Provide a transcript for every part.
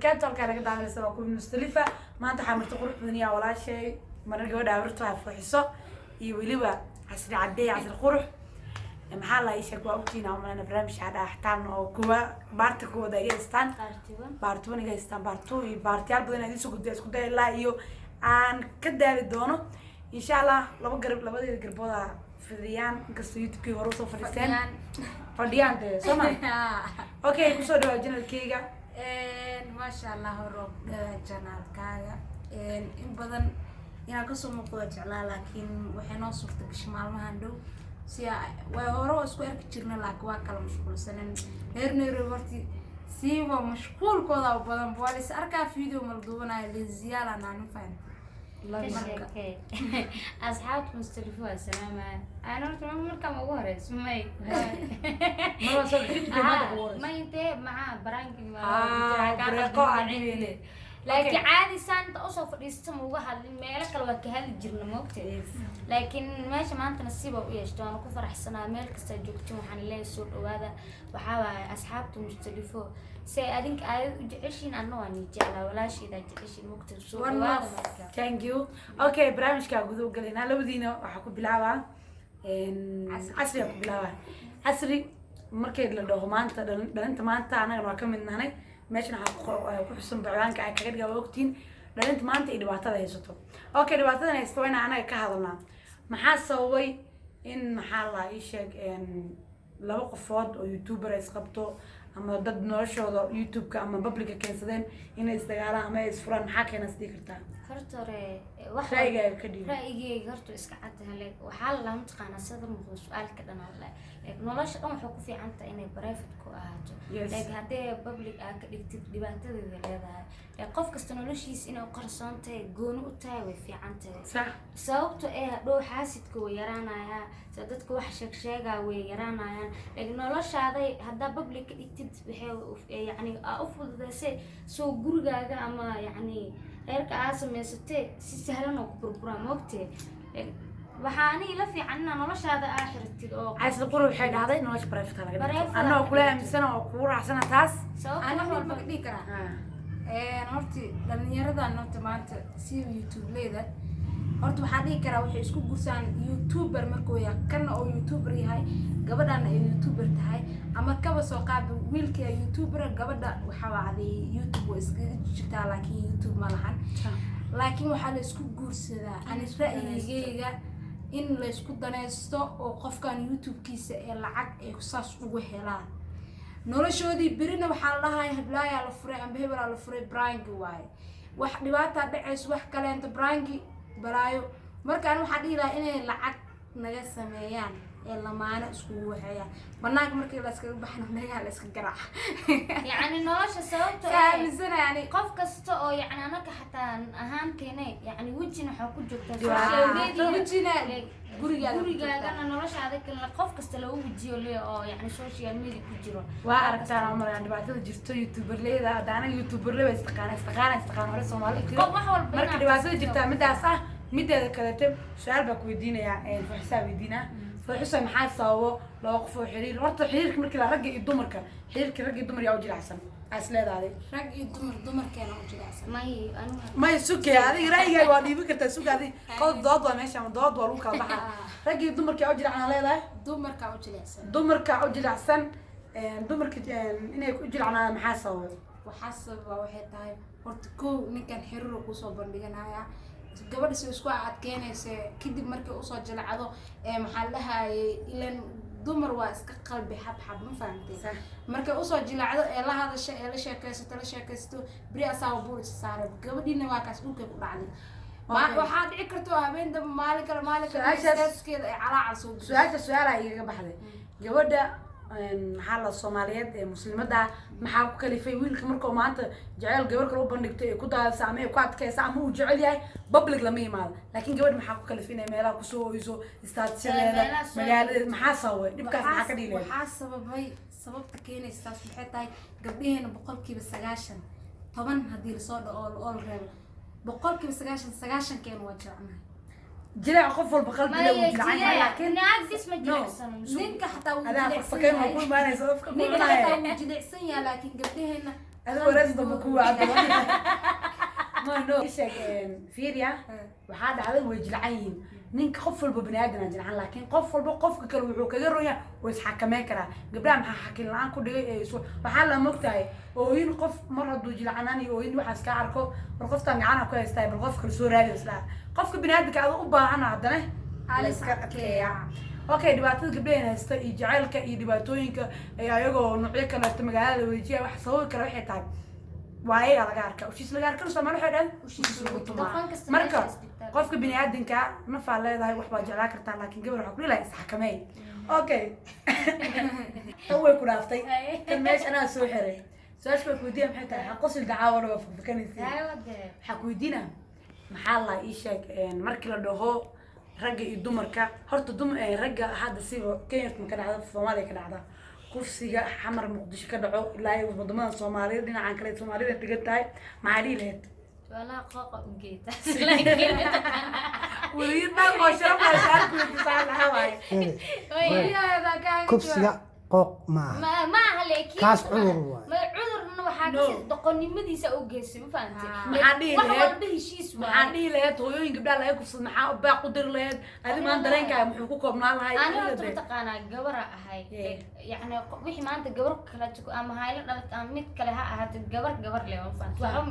وبركاته halkaan laga daawanaysa waa ku Mustalifa maanta waxaan marti qurux badan yaa walaashay marar gabadha abartu ay fuxiso iyo waliba casri cadeey casri qurux maxaa la isha ku ogtiina ama barnaamij hada ahtaan oo kuwa baarta kooda ay istaan baartuwan ay istaan baartu iyo baartiyaal badan ay soo gudbay isku day ilaa iyo aan ka daali doono insha Allah labada garbooda fadhiyaan inkastoo YouTube-kii hore soo fadhiisteen fadhiyaan Soma okay ku soo dhawaad channel-kayga ما شاء الله روب channel kaaga in badan ina ka soo muuqdo jeclaa laakiin waxay noo suurta gashay maalmahan dhow si way hore isku arki jirnay laakiin waa kala mashquulsanan heerneero horti siiba mashquulkooda badan boolis arkaa video mal duubanayo leziyaala naan faan أصحاب مستلفوا السلام أنا قلت ما مركب أقوله اسمي ما وصل كده ما ينتهي مع برانك بريقة عادي لكن عادي سانت أصلا في السما وجهها الملك الوجهال الجرن موقتي لكن ماشي ما أنت نصيبه وإيش ترى أنا كفر حسنا ملك استجوبتي وحن الله السود وهذا وحاول أصحابته مستلفوا سأدينك عشرين أنواع نجعلها ولا شيء ذا عشرين مكتب سوق وهذا thank you okay برامجك أقول قلنا لو بدينا وحكو بلعبة عصري أقول بلعبة عصري مركز للدوغمان أنت ما أنت أنا راكم من هنا ماشي نحكو حسن بعيانك أكيد جاوبتين أنت ما أنت إدواتها يسطو okay إدواتها يستوينا أنا كهذا محاسوي إن محلا إيشك إن لو قفاد أو يوتيوبر يسقطوا أما ضد نورشوا يوتيوب كأما بابليك كنسدين إن استجارة أما يسفران حكي ناس ديكرتا هرتوري رأيي كدي رأيي هرتو إسكعتها لك وحال لهم تقانا صدر مخو سؤال كده نقول لك نلاش أم حكوا في عنتا إني برايفت كوهاتو لك هدي بابليك أكتب دبانتا ذي هذا قف كستنولوشيس إنه قرصانتي جونو تاوي في عنتا صح sababto dhow xaasidku way yaraanaya dadku wax sheeg way yaraanayaan laakiin noloshaada hadda public dhigtid waxay yani u fududeysay soo gurigaaga ama yani heerka aad samaysatay si sahlan oo ku burbura moogtay waxaani la fiican noloshaada aakhirtid oo casri qurux waxay dhahday nolosh barafta laga dhigto anoo kula aaminsan oo ku raacsana taas ana walba ka dhigi karaa horti dhalinyarada noota maanta si YouTube leeda horta waxaa dhigi karaa waxay isku gursaan YouTuber markuu yahay kana oo YouTuber yahay gabadhana ay YouTuber tahay ama kaba soo qaab wiilka YouTuber gabadha waxa wacday YouTube oo iska jirtaa laakiin YouTube ma lahan laakiin waxaa la isku gursadaa ani ra'yigayga in la isku danaysto oo qofkan YouTube-kiisa ee lacag ay saas ugu helaan noloshoodii birina waxaa la dhahay hablaaya la furay amba hebel la furay brand waay wax dhibaato dhaceys wax kale inta brand balaayo markaan waxa dhihi lahaa inay lacag naga sameeyaan ee lamaana isku waxayaan banaanka markii la iska baxno naga la iska garaac yani nolosha sababta ay qof kasta oo yani anaka xataa ahaan keenay yani wajina waxa ku jirta wajina gurigaagana noloshaada kale qof kasta loo wajiyo leeyo oo yani social media ku jiro waa aragtaan oo maraan dhibaatada jirto YouTuber leeda hadana YouTuber leeyo istaqaan hore Soomaali jiro marka dhibaatada jirta midaas ah mideeda kale su'aal baa ku weydiinaya ee xisaab weydiina فحسن محاسة لو قفوا حرير ورطة حرير كمرك لا رجع الدمر كان حرير كرجع الدمر يا وجه أحسن أسلاد هذه رجع الدمر كان وجه أحسن ما يسوق هذه رأيي وادي بكرة تسوق هذه قد ضاد ماشي عم ضاد ولوكا بحر رجع الدمر كا وجه عن هذا دمر كا وجه أحسن دمر كا وجه أحسن دمر ك إنه وجه عن محاسة وحاسب واحد هاي ورتكو نكان حرر وصوب بيجناها gabadha soo isku adkeynaysa kadib markii uu soo jilcado maxallaha ilan dumar waa iska qalbi xab ma fahamtay markii uu soo jilcado la hadasho la sheekaysto bari asaw buur saaray gabadhina waa kaas dhulka ku dhacday waxa dhici karto habeen dab maalin kale iskeeda ay calaacal soo su'aal ay iga baxday gabadha maxaa la Soomaaliyeed ee muslimada maxaa ku kalifay wiilka markuu maanta jacayl gabar kale u bandhigtay ku daadaysa ama ku adkaysa ama uu jecel yahay public lama yimaado laakiin gabadh maxaa ku kalifay inay meelaha ku soo oyso istaadsiyeeda magaalada maxaa sababay dhibkaas maxaa ka dhigay waxaa sababta keenaysa waxay tahay gabdhaheena 90% 10 hadii la soo dhaco oo la reebo 90% keen waa jecnahay جرع قفل بقلب لا وجلعان لكن نعكس ما جلعسن نينك حتى هذا فكر ما يقول ما أنا سوف نينك حتى وجلعسن يا لكن قبلهن هذا ورث بكوا عبد ما نو فيريا waxaa dhacday way jilcayn ninka qof walba banaadana jilcan laakiin qof walba qofka kale wuxuu kaga royaa way isxakameyn karaa gabdhaha maxaa xakin la'aan ku dhigay ee waxaa la mogtahay oo in qof mar hadduu jilcanaan iyo in waxaas ka arko mar qoftan gacana ku haystay bal qof kale soo raadiyo isla qofka banaadinka aad u baahan haddana iska adkeeya okay dhibaatada gabdhaha haysta iyo jacaylka iyo dhibaatooyinka ayagoo nuucyo kale ta magaalada wajiga wax sabab kale waxay tahay waaye laga arkaa ushiis laga arkaa Soomaali waxay dhahan ushiis lagu tumaa marka qofka bini'aadanka nafa leedahay wax baa jeclaa kartaa laakiin gabar waxa ku leeyahay isxakameey okay way ku dhaaftay kan meesha ana soo xiray su'aasha ku weydiin maxay tahay qosil dacawada waa fakanaysa waxa ku weydiina maxaa la ii sheeg markii la dhaho ragga iyo dumarka horta ragga hadda si Kenya ka dhacda Soomaaliya ka dhacda kursiga xamar muqdisho ka dhaco ilaa ay wadamada Soomaaliya dhinacan kale Soomaaliya dhigan tahay maxay leeyahay wala qoqa u geeta ولينا ما شرب ما شرب بتاع الهواي كبسي قوق ما هلكي كاس عذر ما عذر انه waxaa doqonnimadiisa u geysay ma fahanti maxaa dhihi lahayd hooyooyin gabdhaha laga kufsad maxaa baa qudir lahayd adi maan dareenkaaga muxuu ku koobnaan lahay aniga taqaanaa gabara ahay yani wixii maanta gabar kala jiko ama hayla dhalat ama mid kale ha ahaatid gabar leh ma fahanti waxa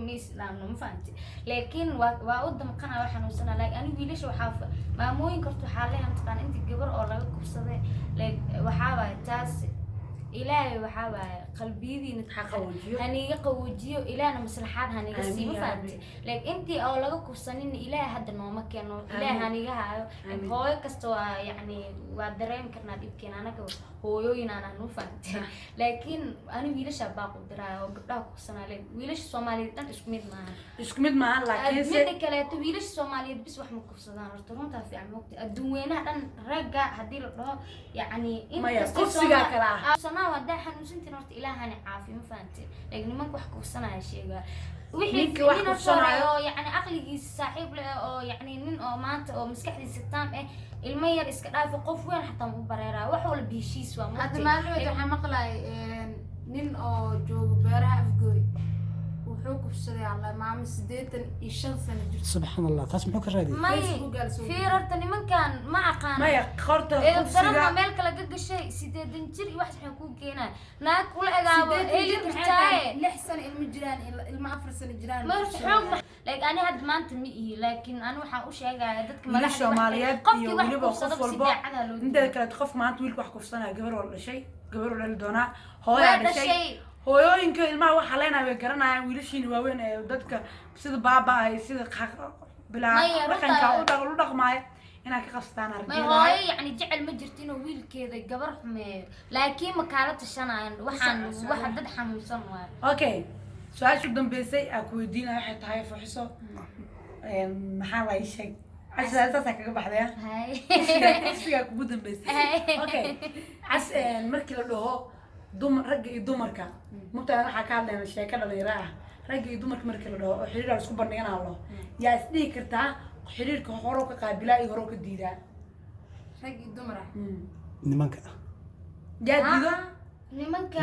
miislaamno ma fahanti laakiin waa u damqana waxaan u sanaa like aniga wiilasha waxaa maamooyin karto waxaa leeyahay taqaan inta gabar oo laga kufsaday like waxaa taas إلهي وحابة قلبي نتحقق هني قوجيو إلهنا مصلحات هني قسيم فانتي لك أنتي أو لقوا كفصانين إله هذا النوم كانوا إله هني جها هو كستوا يعني ودرين كنا ديبكين أنا هو يوين أنا نوفانتي لكن أنا ويلش أباق ودرا وقبله كفصنا لك ويلش سومالي تان إسكمد معه لكن مدة كلا ويلش سومالي بس واحد مكفصنا رترون تعرف يعني وقت الدنيا أنا رجع هدي له يعني إنت كفصيا كلا وده حنوسنتي نورت إلهنا عافية ما فهمتي لكن ما كوح كوسنا هالشيء وحي كوح يعني عقلي صاحب أو يعني من أو مانت أو مسكحي ستام المير إسكتها في قف وين حتى مبررة وحول بيشيس وما هذا ما له يتحمق لا نين أو جو برا أفجوي وحوك في الشريعة الله ما عم سديتن يشان سنة سبحان الله تسمعوا كرادي ما في رتني من كان ما قان ما يخرت ضربنا مالك لقى شيء سديتن جري واحد حكوا كينا ناك ولا إذا اللي بتاعي لحسن المجران المعفرس الجيران ما حكوا لك أنا هاد ما انتمي لكن أنا وحقوش هيك دتك ما الشماليات يقولوا قف والبا أنت كانت تخاف ما أنت ويلك وحكوا في سنة جبر ولا شيء جبر ولا الدونا هو هذا شيء hooyooyinka ilmaha waxa leenahay way garanayaan wiilashiin waaweyn ee dadka sida baaba ay sida bilaa dhaqanka u dhaqmay inaa ka qastaan aragtida ma hooyo yani jecel ma jirto inuu wiilkeeda gabar xumeeyo laakiin ma kala tashanayaan waxaan waxa dad xanuunsan waay okay su'aasha dambeysay aan ku weydiinayo waxay tahay fuxiso maxaa la ii sheeg عشان kaga baxday siga kugu dambeysay okay markii la dhaho ragga iyo dumarka mugtaa waxaa ka hadlayna sheeko dhalinyaro ah ragga iyo dumarka markii la dhaho oo xiriir aan isku bandhiganaa yaa isdhihi kartaa xiriirka hore ka qaabilaa iyo hore ka diidaa ragga iyo dumar ah nimanka yaa diido nimanka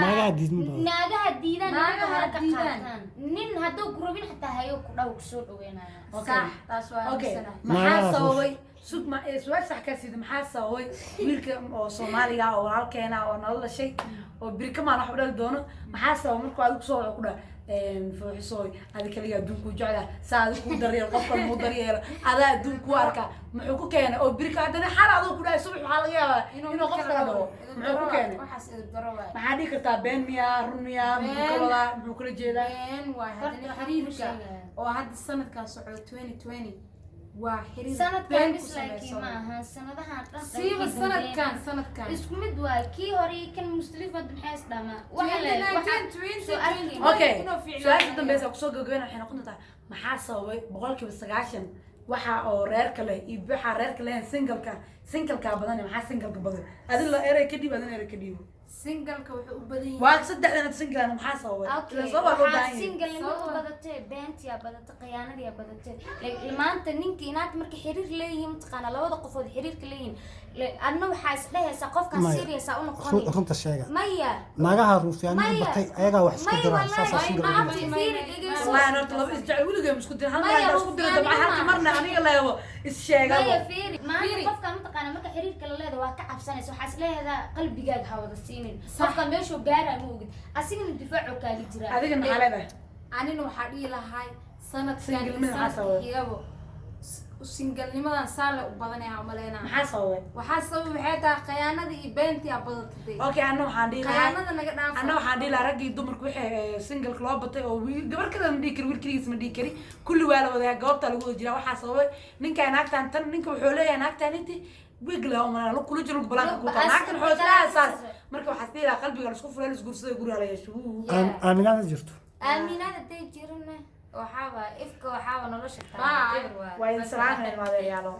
naagaha diidaan nimanka hore ka qaataan nin hadduu gurubin xataa hayo ku dhaw kusoo dhaweynayo sax taas waa maxaa sababay سوق سؤال صح كاسيد محاسة هوي ويلك أو صوماليا أو هالكينا أو نلا شيء أو بريك ما راح أقول دونه محاسة ومركو على بصور أقوله في حصوي هذا كليه دونكو جعله ساعد كود دريال قفل مو دريال هذا دونكو أركا محوكو كينا أو بريك هذا حال هذا كله صبح حاليا إنه قفل هذا محوكو كينا ما حد كتاب بين ميا رميا محوكلا محوكلا جيدا بين واحد حريرك وهذا السنة كان صعود 2020 واحد سنة كان بس لكن معها سنة ده سيب السنة كان اسمه مدوا كي هوري كان مستلف مد محاس دما وحلا اوكي سؤال دم بس اقصد جوجنا احنا قلنا محاسة بقولك بالسجاشن waxa oo reer kale iyo waxa reer kale single ka badan maxaa single ka badan adin la eray kadib adan eray kadib singalka wuxuu u badan yahay waa saddexdan single maxaa sababay Okay, la sabab loo waxaa baahan yahay single-nimada Sabab. badatay, beentiyaa badatay, khiyaanadiyaa badatay. Like, maanta ninkii inaad marka xiriir leeyihiin mataqaanaa labada qofood xiriirka leeyihiin adna waxaa isdhehaysaa qofkan Maya. serious u noqonay runta sheega maya naagaha ruufyaanada Maya. batay ayagaa wax isku maya diraan wallahi saasaa single maanta ugu Maya. fiiri dhegeyso والله أنا طلب إسجع ولقى مسكوت هل Maya, مرة مسكوت ruufyaanimo دمعة هل maaha. مرة أنا قال له الشيء maya قال fiiri maanta Fiiri. qofka mataqaanaa marka xiriirka la leedahay waa ka cabsanaysa waxaa is leedahay qalbigaaga ha wada siinin qofka meeshuu gaaraya ma ogid asigana difaacuu kaaga jiraa هذيك النحلة anina waxaa dhihi lahay sanadkan Single-nimada maxaa sababay? xigabo singalnimadan saale u badanaya umaleynaa محاسوي waxaa sabab waxay tahay khiyaanada iyo beentiyaa badatay أوكي أنا وحندي لا khiyaanada naga dhaafo أنا وحندي لا رجع دمر كوي سنجل كلاب بتاعي أو قبل كده مديكري والكريس مديكري كل ولا وده جواب تلقوا جرا وحاسوي نينك أنا تان نينك وحولي أنا تان أنت ويقلا وما أنا كل جرو بلاك كوتا أنا كان حوس لا أساس مركب حسيت لا قلبي قال شوف فلان يقول يقول على شو aaminaada jirto aaminaada day jirina waxaaba ifka waxaaba nolosha Bye. taa وين سلام ما ذا يالو